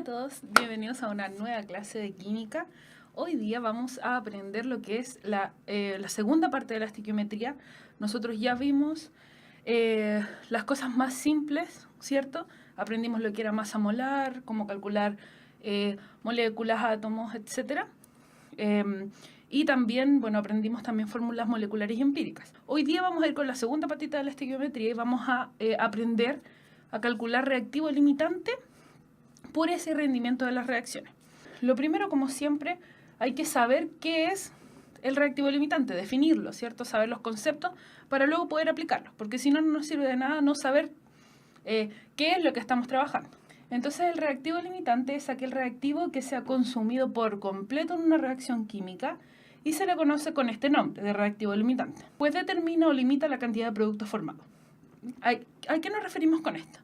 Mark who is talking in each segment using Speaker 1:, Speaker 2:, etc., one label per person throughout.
Speaker 1: a todos, bienvenidos a una nueva clase de química. Hoy día vamos a aprender lo que es la segunda parte de la estequiometría. Nosotros ya vimos las cosas más simples, ¿cierto? Aprendimos lo que era masa molar, cómo calcular moléculas, átomos, etc. Y también, bueno, aprendimos también fórmulas moleculares y empíricas. Hoy día vamos a ir con la segunda patita de la estequiometría y vamos a aprender a calcular reactivo limitante por ese rendimiento de las reacciones. Lo primero, como siempre, hay que saber qué es el reactivo limitante, definirlo, ¿cierto? Saber los conceptos para luego poder aplicarlos, porque si no, no nos sirve de nada no saber qué es lo que estamos trabajando. Entonces, el reactivo limitante es aquel reactivo que se ha consumido por completo en una reacción química y se le conoce con este nombre de reactivo limitante, pues determina o limita la cantidad de producto formado. ¿A qué nos referimos con esto?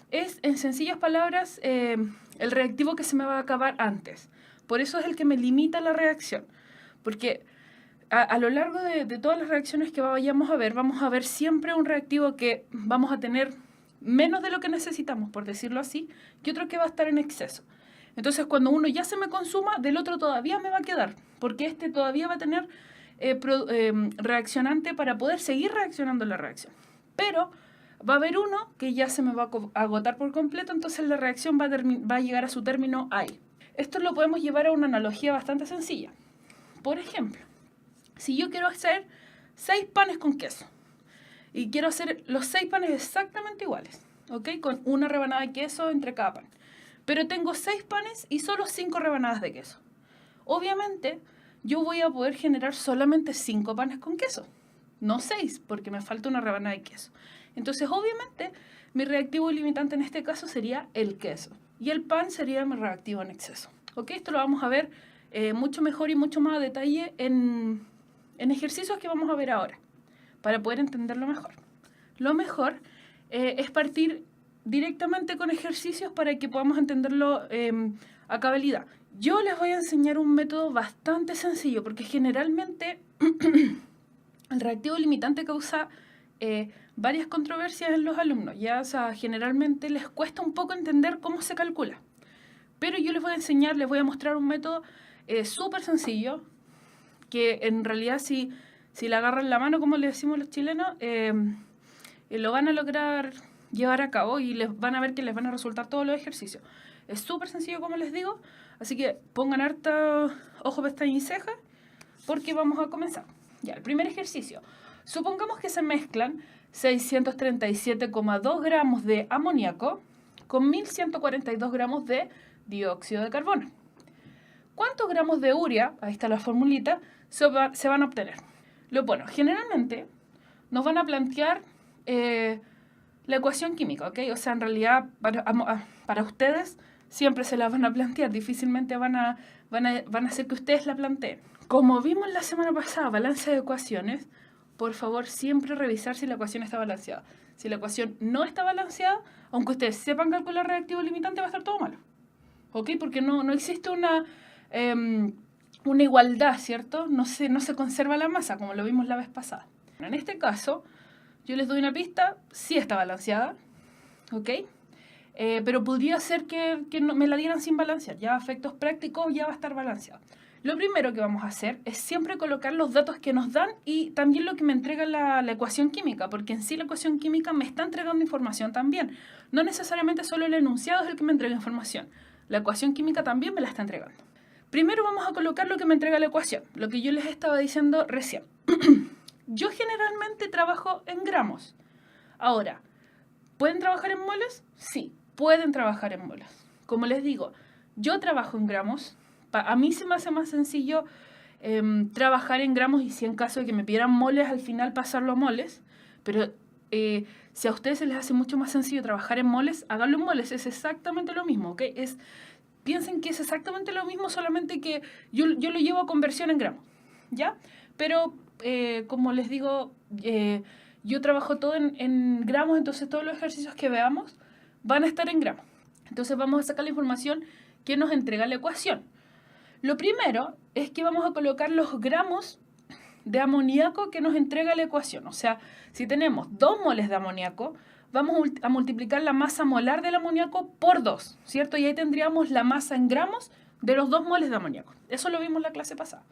Speaker 1: Es, en sencillas palabras, el reactivo que se me va a acabar antes. Por eso es el que me limita la reacción. Porque a lo largo de todas las reacciones que vamos a ver siempre un reactivo que vamos a tener menos de lo que necesitamos, por decirlo así, que otro que va a estar en exceso. Entonces, cuando uno ya se me consuma, del otro todavía me va a quedar, porque este todavía va a tener reaccionante para poder seguir reaccionando la reacción. Pero va a haber uno que ya se me va a agotar por completo, entonces la reacción va a llegar a su término ahí. Esto lo podemos llevar a una analogía bastante sencilla. Por ejemplo, si yo quiero hacer 6 panes con queso y quiero hacer los 6 panes exactamente iguales, ¿ok? Con una rebanada de queso entre cada pan. Pero tengo 6 panes y solo 5 rebanadas de queso. Obviamente, yo voy a poder generar solamente 5 panes con queso, no 6, porque me falta una rebanada de queso. Entonces, obviamente, mi reactivo limitante en este caso sería el queso. Y el pan sería mi reactivo en exceso. ¿Ok? Esto lo vamos a ver mucho mejor y mucho más a detalle en ejercicios que vamos a ver ahora, para poder entenderlo mejor. Lo mejor es partir directamente con ejercicios para que podamos entenderlo a cabalidad. Yo les voy a enseñar un método bastante sencillo, porque generalmente el reactivo limitante causa varias controversias en los alumnos. Ya, o sea, generalmente les cuesta un poco entender cómo se calcula. Pero yo les voy a enseñar, les voy a mostrar un método súper sencillo, que en realidad si le agarran la mano, como le decimos los chilenos, lo van a lograr llevar a cabo y les van a ver que les van a resultar todos los ejercicios. Es súper sencillo, como les digo, así que pongan harta ojo, pestaña y ceja, porque vamos a comenzar. Ya, el primer ejercicio. Supongamos que se mezclan 637,2 gramos de amoníaco con 1142 gramos de dióxido de carbono. ¿Cuántos gramos de urea, ahí está la formulita, se van a obtener? Bueno, generalmente nos van a plantear la ecuación química, ¿ok? O sea, en realidad para ustedes siempre se la van a plantear, difícilmente van a hacer que ustedes la planteen. Como vimos la semana pasada, balance de ecuaciones, por favor, siempre revisar si la ecuación está balanceada. Si la ecuación no está balanceada, aunque ustedes sepan calcular reactivo limitante, va a estar todo malo. ¿Ok? Porque no existe una igualdad, ¿cierto? No se conserva la masa, como lo vimos la vez pasada. En este caso, yo les doy una pista, sí está balanceada, ¿ok? Pero podría ser que no, me la dieran sin balancear. Ya a efectos prácticos ya va a estar balanceado. Lo primero que vamos a hacer es siempre colocar los datos que nos dan y también lo que me entrega la ecuación química, porque en sí la ecuación química me está entregando información también. No necesariamente solo el enunciado es el que me entrega información. La ecuación química también me la está entregando. Primero vamos a colocar lo que me entrega la ecuación, lo que yo les estaba diciendo recién. Yo generalmente trabajo en gramos. Ahora, ¿pueden trabajar en moles? Sí, pueden trabajar en moles. Como les digo, yo trabajo en gramos. A mí se me hace más sencillo trabajar en gramos y si en caso de que me pidieran moles, al final pasarlo a moles. Pero si a ustedes se les hace mucho más sencillo trabajar en moles, háganlo en moles. Es exactamente lo mismo, ¿ok? Piensen que es exactamente lo mismo, solamente que yo lo llevo a conversión en gramos, ¿ya? Pero, como les digo, yo trabajo todo en gramos, entonces todos los ejercicios que veamos van a estar en gramos. Entonces vamos a sacar la información que nos entrega la ecuación. Lo primero es que vamos a colocar los gramos de amoníaco que nos entrega la ecuación. O sea, si tenemos 2 moles de amoníaco, vamos a multiplicar la masa molar del amoníaco por 2, ¿cierto? Y ahí tendríamos la masa en gramos de los 2 moles de amoníaco. Eso lo vimos en la clase pasada.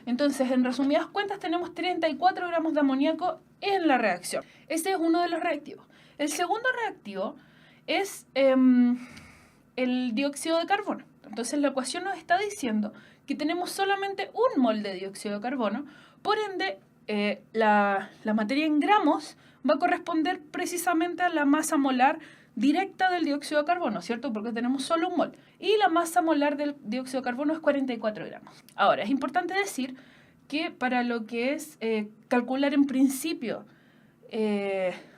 Speaker 1: Entonces, en resumidas cuentas, tenemos 34 gramos de amoníaco en la reacción. Ese es uno de los reactivos. El segundo reactivo es el dióxido de carbono. Entonces, la ecuación nos está diciendo que tenemos solamente 1 mol de dióxido de carbono, por ende, la materia en gramos va a corresponder precisamente a la masa molar directa del dióxido de carbono, ¿cierto? Porque tenemos solo 1 mol. Y la masa molar del dióxido de carbono es 44 gramos. Ahora, es importante decir que para lo que es calcular en principio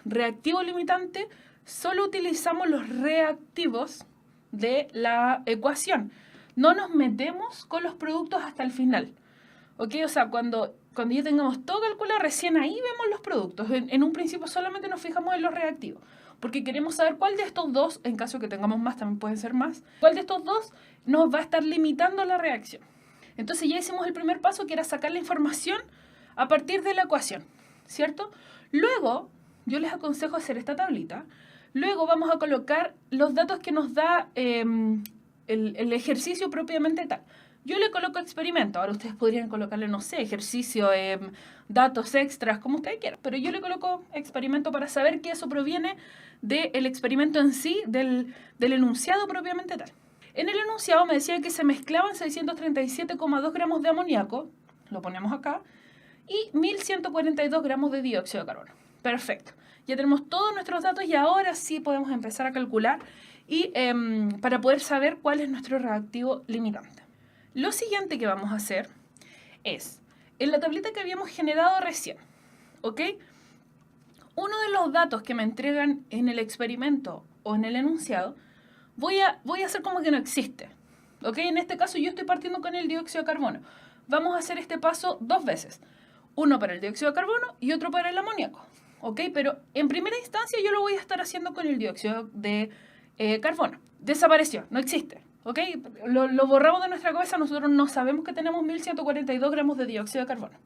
Speaker 1: reactivo limitante, solo utilizamos los reactivos de la ecuación. No nos metemos con los productos hasta el final. ¿Ok? O sea, cuando ya tengamos todo calculado, recién ahí vemos los productos. En un principio solamente nos fijamos en los reactivos, porque queremos saber cuál de estos dos, en caso que tengamos más, también pueden ser más, cuál de estos dos nos va a estar limitando la reacción. Entonces ya hicimos el primer paso, que era sacar la información a partir de la ecuación, ¿cierto? Luego, yo les aconsejo hacer esta tablita. Luego vamos a colocar los datos que nos da el ejercicio propiamente tal. Yo le coloco experimento. Ahora ustedes podrían colocarle, no sé, ejercicio, datos extras, como ustedes quieran. Pero yo le coloco experimento para saber que eso proviene del experimento en sí, del enunciado propiamente tal. En el enunciado me decía que se mezclaban 637,2 gramos de amoníaco, lo ponemos acá, y 1142 gramos de dióxido de carbono. Perfecto. Ya tenemos todos nuestros datos y ahora sí podemos empezar a calcular y para poder saber cuál es nuestro reactivo limitante. Lo siguiente que vamos a hacer es, en la tablita que habíamos generado recién, ¿ok? Uno de los datos que me entregan en el experimento o en el enunciado, voy a hacer como que no existe, ¿ok? En este caso yo estoy partiendo con el dióxido de carbono. Vamos a hacer este paso 2 veces. Uno para el dióxido de carbono y otro para el amoníaco, ¿ok? Pero en primera instancia yo lo voy a estar haciendo con el dióxido de carbono. Desapareció, no existe. ¿Ok? Lo borramos de nuestra cabeza, nosotros no sabemos que tenemos 1142 gramos de dióxido de carbono.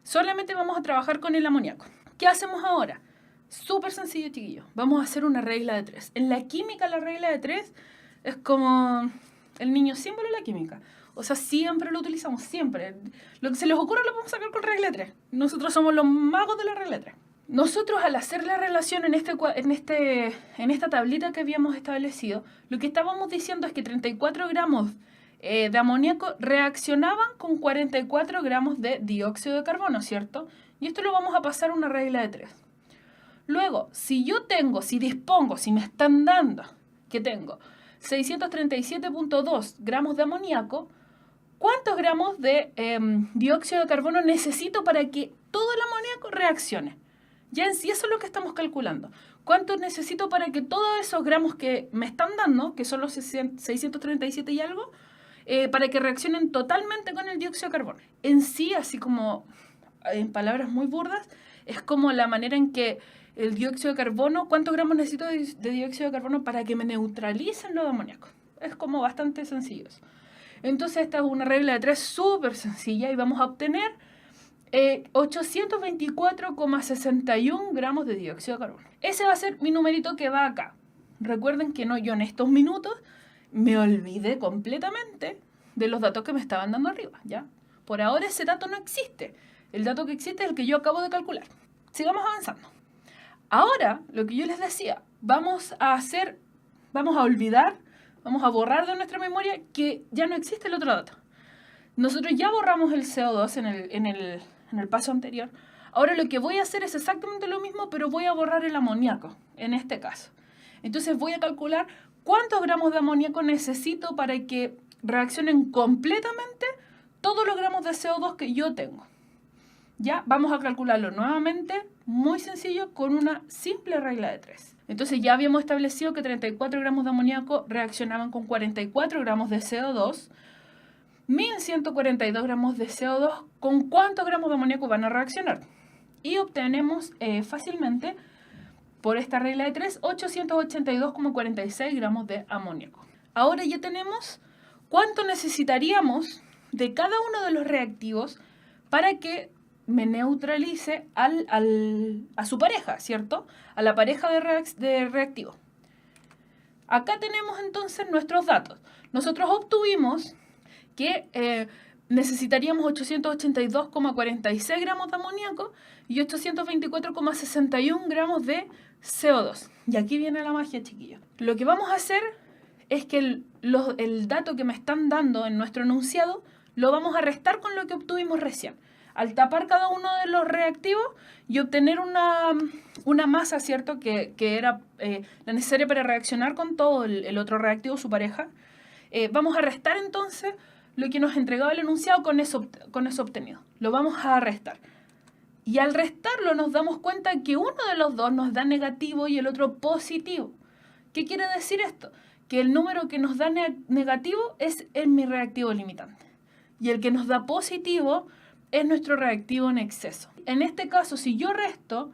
Speaker 1: Solamente vamos a trabajar con el amoníaco. ¿Qué hacemos ahora? Súper sencillo, chiquillos. Vamos a hacer una regla de 3. En la química la regla de 3 es como el niño símbolo de la química. O sea, siempre lo utilizamos, siempre. Lo que se les ocurra lo podemos sacar con regla de 3. Nosotros somos los magos de la regla de 3. Nosotros al hacer la relación en esta tablita que habíamos establecido, lo que estábamos diciendo es que 34 gramos de amoníaco reaccionaban con 44 gramos de dióxido de carbono, ¿cierto? Y esto lo vamos a pasar a una regla de 3. Luego, si me están dando que tengo 637,2 gramos de amoníaco, ¿cuántos gramos de dióxido de carbono necesito para que todo el amoníaco reaccione? Ya en sí eso es lo que estamos calculando. ¿Cuánto necesito para que todos esos gramos que me están dando, que son los 637 y algo, para que reaccionen totalmente con el dióxido de carbono? En sí, así como en palabras muy burdas, es como la manera en que el dióxido de carbono, ¿cuántos gramos necesito de dióxido de carbono para que me neutralicen los amoníacos? Es como bastante sencillo eso. Entonces esta es una regla de 3 súper sencilla y vamos a obtener 824,61 gramos de dióxido de carbono. Ese va a ser mi numerito que va acá. Recuerden que yo en estos minutos me olvidé completamente de los datos que me estaban dando arriba, ¿ya? Por ahora ese dato no existe. El dato que existe es el que yo acabo de calcular. Sigamos avanzando. Ahora, lo que yo les decía, vamos a borrar de nuestra memoria que ya no existe el otro dato. Nosotros ya borramos el CO2 en el paso anterior. Ahora lo que voy a hacer es exactamente lo mismo, pero voy a borrar el amoníaco, en este caso. Entonces voy a calcular cuántos gramos de amoníaco necesito para que reaccionen completamente todos los gramos de CO2 que yo tengo. Ya, vamos a calcularlo nuevamente, muy sencillo, con una simple regla de 3. Entonces ya habíamos establecido que 34 gramos de amoníaco reaccionaban con 44 gramos de CO2. 1142 gramos de CO2, ¿con cuántos gramos de amoníaco van a reaccionar? Y obtenemos fácilmente, por esta regla de 3, 882,46 gramos de amoníaco. Ahora ya tenemos cuánto necesitaríamos de cada uno de los reactivos para que me neutralice a su pareja, ¿cierto? A la pareja de reactivos. Acá tenemos entonces nuestros datos. Nosotros obtuvimos que necesitaríamos 882,46 gramos de amoníaco y 824,61 gramos de CO2. Y aquí viene la magia, chiquillos. Lo que vamos a hacer es que el dato que me están dando en nuestro enunciado lo vamos a restar con lo que obtuvimos recién. Al tapar cada uno de los reactivos y obtener una masa, ¿cierto?, que era la necesaria para reaccionar con todo el otro reactivo, su pareja, vamos a restar entonces lo que nos entregaba el enunciado con eso obtenido. Lo vamos a restar. Y al restarlo nos damos cuenta que uno de los dos nos da negativo y el otro positivo. ¿Qué quiere decir esto? Que el número que nos da negativo es mi reactivo limitante. Y el que nos da positivo es nuestro reactivo en exceso. En este caso, si yo resto,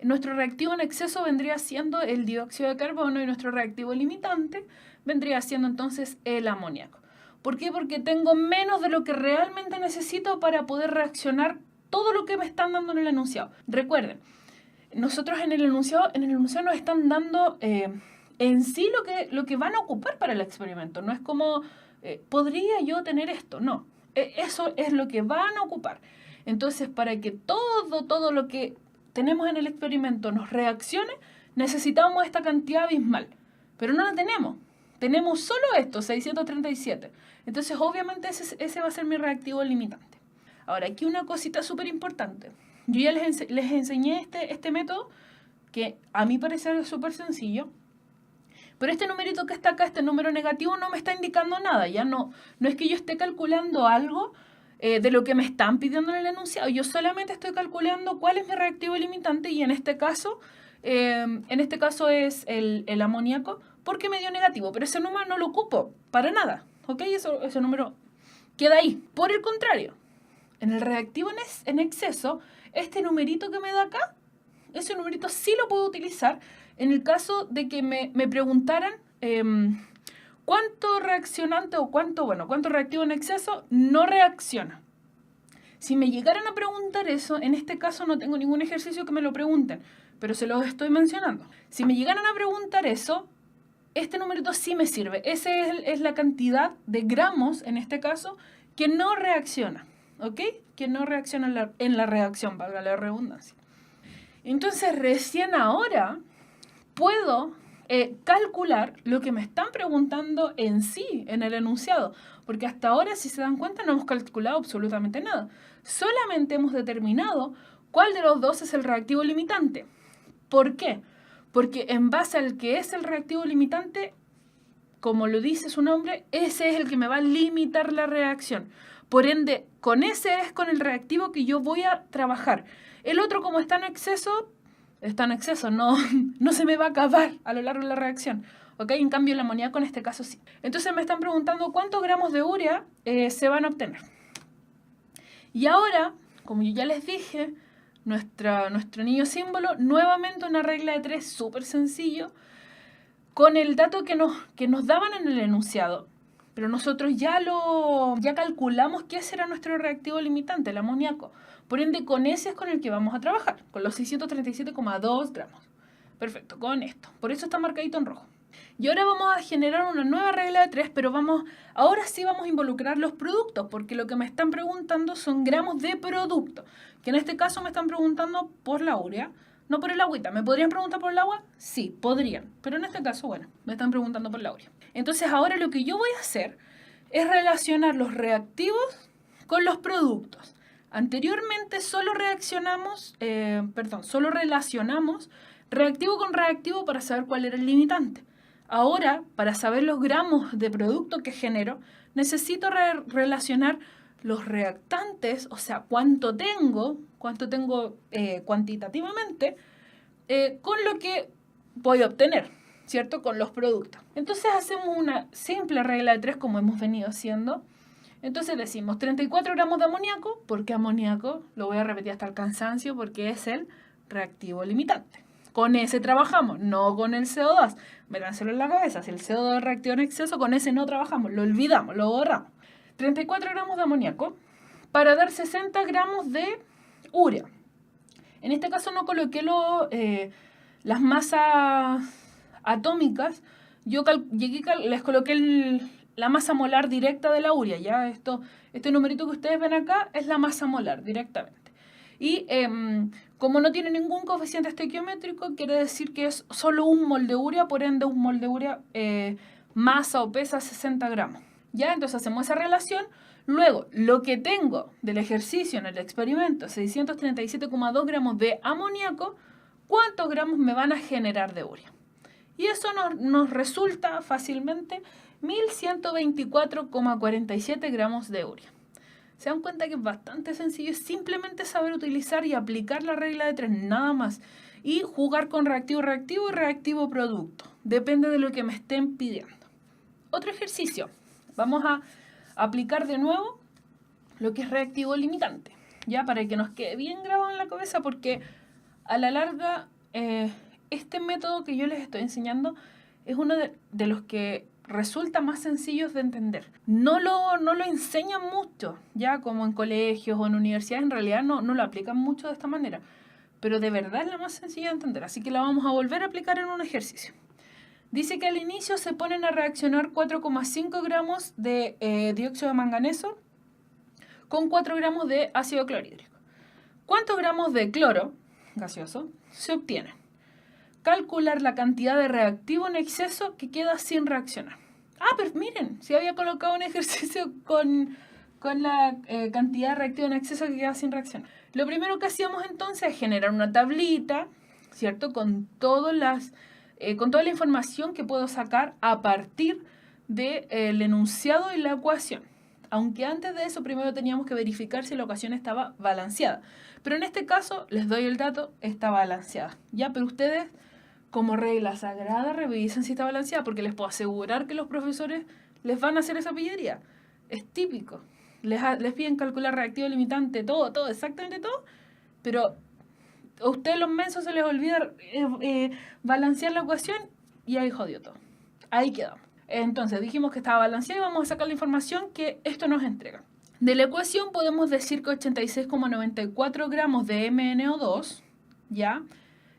Speaker 1: nuestro reactivo en exceso vendría siendo el dióxido de carbono y nuestro reactivo limitante vendría siendo entonces el amoníaco. ¿Por qué? Porque tengo menos de lo que realmente necesito para poder reaccionar todo lo que me están dando en el enunciado. Recuerden, nosotros en el enunciado nos están dando en sí lo que van a ocupar para el experimento. No es como, ¿podría yo tener esto? No. Eso es lo que van a ocupar. Entonces, para que todo lo que tenemos en el experimento nos reaccione, necesitamos esta cantidad abismal. Pero no la tenemos. Tenemos solo esto, 637. Entonces, obviamente, ese va a ser mi reactivo limitante. Ahora, aquí una cosita súper importante. Yo ya les enseñé este método, que a mi parecer es súper sencillo. Pero este numerito que está acá, este número negativo, no me está indicando nada. Ya no es que yo esté calculando algo de lo que me están pidiendo en el enunciado. Yo solamente estoy calculando cuál es mi reactivo limitante y en este caso es el amoníaco porque me dio negativo. Pero ese número no lo ocupo para nada. ¿Ok? Ese número queda ahí. Por el contrario, en el reactivo en exceso, este numerito que me da acá, ese numerito sí lo puedo utilizar en el caso de que me preguntaran cuánto reaccionante o cuánto reactivo en exceso no reacciona. Si me llegaran a preguntar eso, en este caso no tengo ningún ejercicio que me lo pregunten, pero se los estoy mencionando. Si me llegaran a preguntar eso, este numerito sí me sirve. Esa es la cantidad de gramos, en este caso, que no reacciona. ¿Ok? Que no reacciona en la reacción, valga la redundancia. Entonces, recién ahora puedo calcular lo que me están preguntando en sí, en el enunciado. Porque hasta ahora, si se dan cuenta, no hemos calculado absolutamente nada. Solamente hemos determinado cuál de los dos es el reactivo limitante. ¿Por qué? Porque en base al que es el reactivo limitante, como lo dice su nombre, ese es el que me va a limitar la reacción. Por ende, con ese es con el reactivo que yo voy a trabajar. El otro, como está en exceso, no se me va a acabar a lo largo de la reacción. ¿Ok? En cambio, el amoníaco en este caso sí. Entonces me están preguntando cuántos gramos de urea se van a obtener. Y ahora, como yo ya les dije, nuestro niño símbolo, nuevamente una regla de 3 súper sencillo, con el dato que nos daban en el enunciado. Pero nosotros ya calculamos que ese era nuestro reactivo limitante, el amoníaco. Por ende, con ese es con el que vamos a trabajar, con los 637,2 gramos. Perfecto, con esto. Por eso está marcadito en rojo. Y ahora vamos a generar una nueva regla de 3, pero ahora sí vamos a involucrar los productos, porque lo que me están preguntando son gramos de producto, que en este caso me están preguntando por la urea, no por el agüita. ¿Me podrían preguntar por el agua? Sí, podrían. Pero en este caso, bueno, me están preguntando por la urea. Entonces ahora lo que yo voy a hacer es relacionar los reactivos con los productos. Anteriormente solo relacionamos reactivo con reactivo para saber cuál era el limitante. Ahora, para saber los gramos de producto que genero, necesito relacionar los reactantes, o sea, cuánto tengo cuantitativamente, con lo que voy a obtener, ¿cierto? Con los productos. Entonces hacemos una simple regla de 3 como hemos venido haciendo. Entonces decimos 34 gramos de amoníaco, porque amoníaco, lo voy a repetir hasta el cansancio, porque es el reactivo limitante. Con ese trabajamos, no con el CO2. Métanselo en la cabeza, si el CO2 reactivo en exceso, con ese no trabajamos, lo olvidamos, lo borramos. 34 gramos de amoníaco para dar 60 gramos de urea. En este caso no coloqué las masas atómicas, les coloqué la masa molar directa de la urea. ¿Ya? Este numerito que ustedes ven acá es la masa molar directamente. Y como no tiene ningún coeficiente estequiométrico, quiere decir que es solo un mol de urea, por ende un mol de urea masa o pesa 60 gramos. ¿Ya? Entonces hacemos esa relación. Luego, lo que tengo del ejercicio en el experimento, 637,2 gramos de amoníaco, ¿cuántos gramos me van a generar de urea? Y eso nos resulta fácilmente 1124,47 gramos de urea. Se dan cuenta que es bastante sencillo, es simplemente saber utilizar y aplicar la regla de 3, nada más. Y jugar con reactivo-reactivo y reactivo-producto. Depende de lo que me estén pidiendo. Otro ejercicio. Vamos a aplicar de nuevo lo que es reactivo limitante, ya, para que nos quede bien grabado en la cabeza, porque a la larga este método que yo les estoy enseñando es uno de los que resulta más sencillos de entender. No lo enseñan mucho, ya, como en colegios o en universidades, en realidad no lo aplican mucho de esta manera, pero de verdad es la más sencilla de entender, así que la vamos a volver a aplicar en un ejercicio. Dice que al inicio se ponen a reaccionar 4,5 gramos de dióxido de manganeso con 4 gramos de ácido clorhídrico. ¿Cuántos gramos de cloro gaseoso se obtienen? Calcular la cantidad de reactivo en exceso que queda sin reaccionar. Ah, pero miren, si había colocado un ejercicio con la cantidad de reactivo en exceso que queda sin reaccionar. Lo primero que hacíamos entonces es generar una tablita, ¿cierto? Con toda la información que puedo sacar a partir del enunciado y la ecuación. Aunque antes de eso primero teníamos que verificar si la ecuación estaba balanceada. Pero en este caso, les doy el dato, está balanceada. ¿Ya? Pero ustedes, como regla sagrada, revisen si está balanceada, porque les puedo asegurar que los profesores les van a hacer esa pillería. Es típico. Les piden calcular reactivo limitante, todo, exactamente todo, pero a ustedes los mensos se les olvida balancear la ecuación y ahí jodió todo. Ahí quedamos. Entonces dijimos que estaba balanceada y vamos a sacar la información que esto nos entrega. De la ecuación podemos decir que 86,94 gramos de MnO2, ¿ya?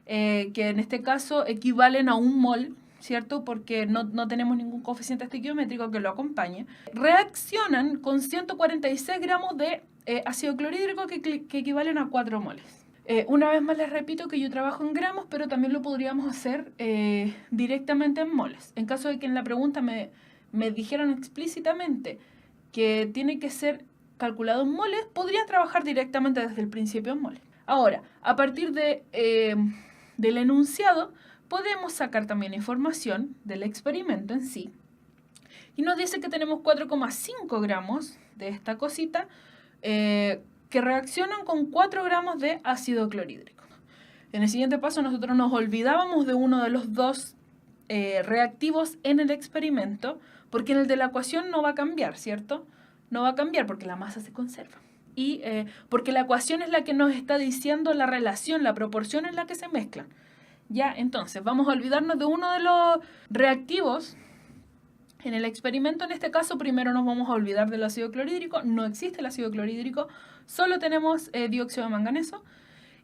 Speaker 1: Que en este caso equivalen a un mol, ¿cierto? Porque no tenemos ningún coeficiente estequiométrico que lo acompañe. Reaccionan con 146 gramos de ácido clorhídrico que equivalen a 4 moles. Una vez más les repito que yo trabajo en gramos, pero también lo podríamos hacer directamente en moles. En caso de que en la pregunta me dijeran explícitamente que tiene que ser calculado en moles, podría trabajar directamente desde el principio en moles. Ahora, a partir del enunciado, podemos sacar también información del experimento en sí. Y nos dice que tenemos 4,5 gramos de esta cosita, que reaccionan con 4 gramos de ácido clorhídrico. En el siguiente paso nosotros nos olvidábamos de uno de los dos reactivos en el experimento, porque en el de la ecuación no va a cambiar, ¿cierto? No va a cambiar porque la masa se conserva. Y porque la ecuación es la que nos está diciendo la relación, la proporción en la que se mezclan. Ya, entonces, vamos a olvidarnos de uno de los reactivos en el experimento. En este caso, primero nos vamos a olvidar del ácido clorhídrico. No existe el ácido clorhídrico, solo tenemos dióxido de manganeso.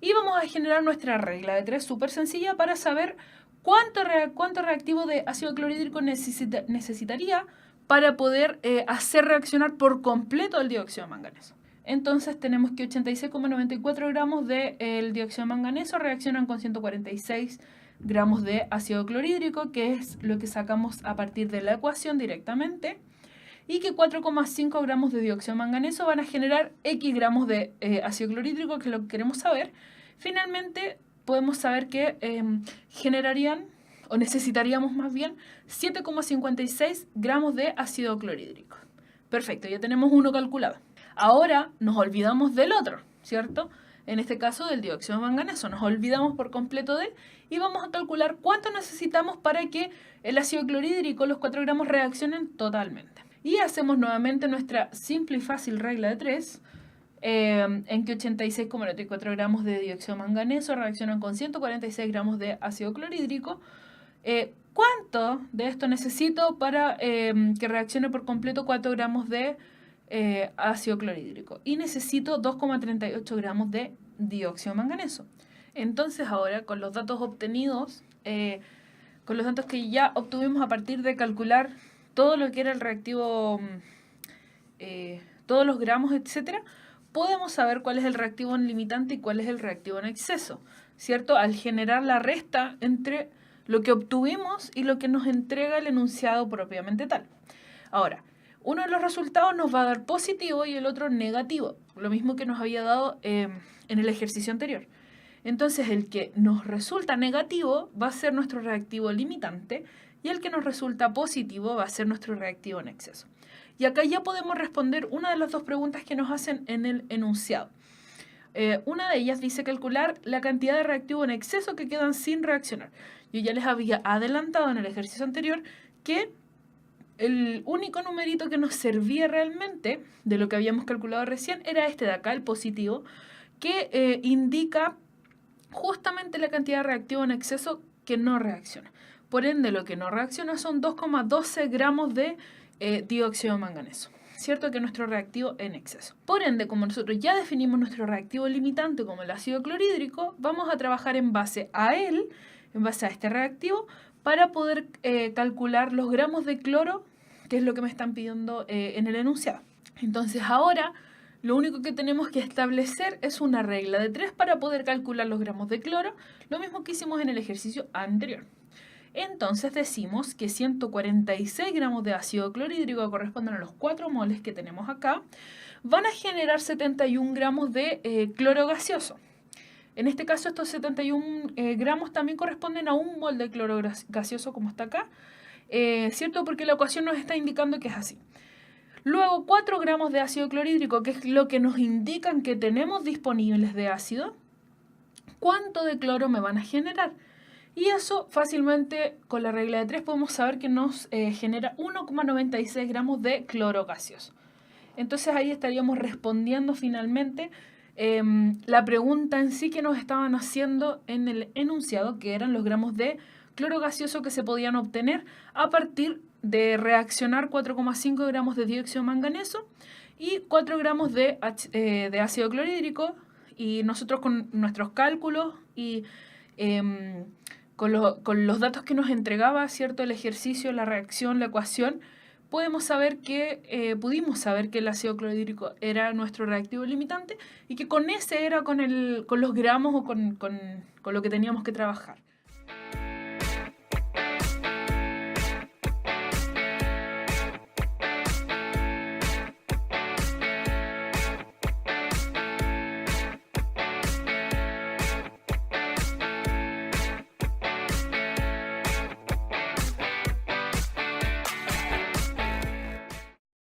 Speaker 1: Y vamos a generar nuestra regla de 3 súper sencilla para saber cuánto reactivo de ácido clorhídrico necesitaría para poder hacer reaccionar por completo el dióxido de manganeso. Entonces tenemos que 86,94 gramos del dióxido de manganeso reaccionan con 146 gramos de ácido clorhídrico, que es lo que sacamos a partir de la ecuación directamente, y que 4,5 gramos de dióxido de manganeso van a generar X gramos de ácido clorhídrico, que es lo que queremos saber. Finalmente podemos saber que generarían, o necesitaríamos más bien, 7,56 gramos de ácido clorhídrico. Perfecto, ya tenemos uno calculado. Ahora nos olvidamos del otro, ¿cierto? En este caso del dióxido de manganeso. Nos olvidamos por completo de él y vamos a calcular cuánto necesitamos para que el ácido clorhídrico, los 4 gramos, reaccionen totalmente. Y hacemos nuevamente nuestra simple y fácil regla de 3, en que 86,94 gramos de dióxido de manganeso reaccionan con 146 gramos de ácido clorhídrico. ¿Cuánto de esto necesito para que reaccione por completo 4 gramos de ácido clorhídrico y necesito 2,38 gramos de dióxido de manganeso. Entonces ahora con los datos obtenidos, con los datos que ya obtuvimos a partir de calcular todo lo que era el reactivo, todos los gramos, etcétera, podemos saber cuál es el reactivo en limitante y cuál es el reactivo en exceso, ¿cierto? Al generar la resta entre lo que obtuvimos y lo que nos entrega el enunciado propiamente tal. Ahora, uno de los resultados nos va a dar positivo y el otro negativo, lo mismo que nos había dado en el ejercicio anterior. Entonces el que nos resulta negativo va a ser nuestro reactivo limitante y el que nos resulta positivo va a ser nuestro reactivo en exceso. Y acá ya podemos responder una de las dos preguntas que nos hacen en el enunciado. Una de ellas dice calcular la cantidad de reactivo en exceso que quedan sin reaccionar. Yo ya les había adelantado en el ejercicio anterior que el único numerito que nos servía realmente de lo que habíamos calculado recién era este de acá, el positivo, que indica justamente la cantidad de reactivo en exceso que no reacciona. Por ende, lo que no reacciona son 2,12 gramos de dióxido de manganeso. ¿Cierto? Que es nuestro reactivo en exceso. Por ende, como nosotros ya definimos nuestro reactivo limitante como el ácido clorhídrico, vamos a trabajar en base a él, en base a este reactivo, para poder calcular los gramos de cloro, que es lo que me están pidiendo en el enunciado. Entonces ahora lo único que tenemos que establecer es una regla de 3 para poder calcular los gramos de cloro, lo mismo que hicimos en el ejercicio anterior. Entonces decimos que 146 gramos de ácido clorhídrico, que corresponden a los 4 moles que tenemos acá, van a generar 71 gramos de cloro gaseoso. En este caso estos 71 gramos también corresponden a 1 mol de cloro gaseoso, como está acá, ¿cierto? Porque la ecuación nos está indicando que es así. Luego 4 gramos de ácido clorhídrico, que es lo que nos indican que tenemos disponibles de ácido. ¿Cuánto de cloro me van a generar? Y eso fácilmente con la regla de 3 podemos saber que nos genera 1,96 gramos de cloro gaseoso. Entonces ahí estaríamos respondiendo finalmente la pregunta en sí que nos estaban haciendo en el enunciado, que eran los gramos de cloro gaseoso que se podían obtener a partir de reaccionar 4,5 gramos de dióxido de manganeso y 4 gramos de ácido clorhídrico. Y nosotros con nuestros cálculos y con los datos que nos entregaba, ¿cierto?, el ejercicio, la reacción, la ecuación, pudimos saber que el ácido clorhídrico era nuestro reactivo limitante y que con ese era con los gramos o con lo que teníamos que trabajar.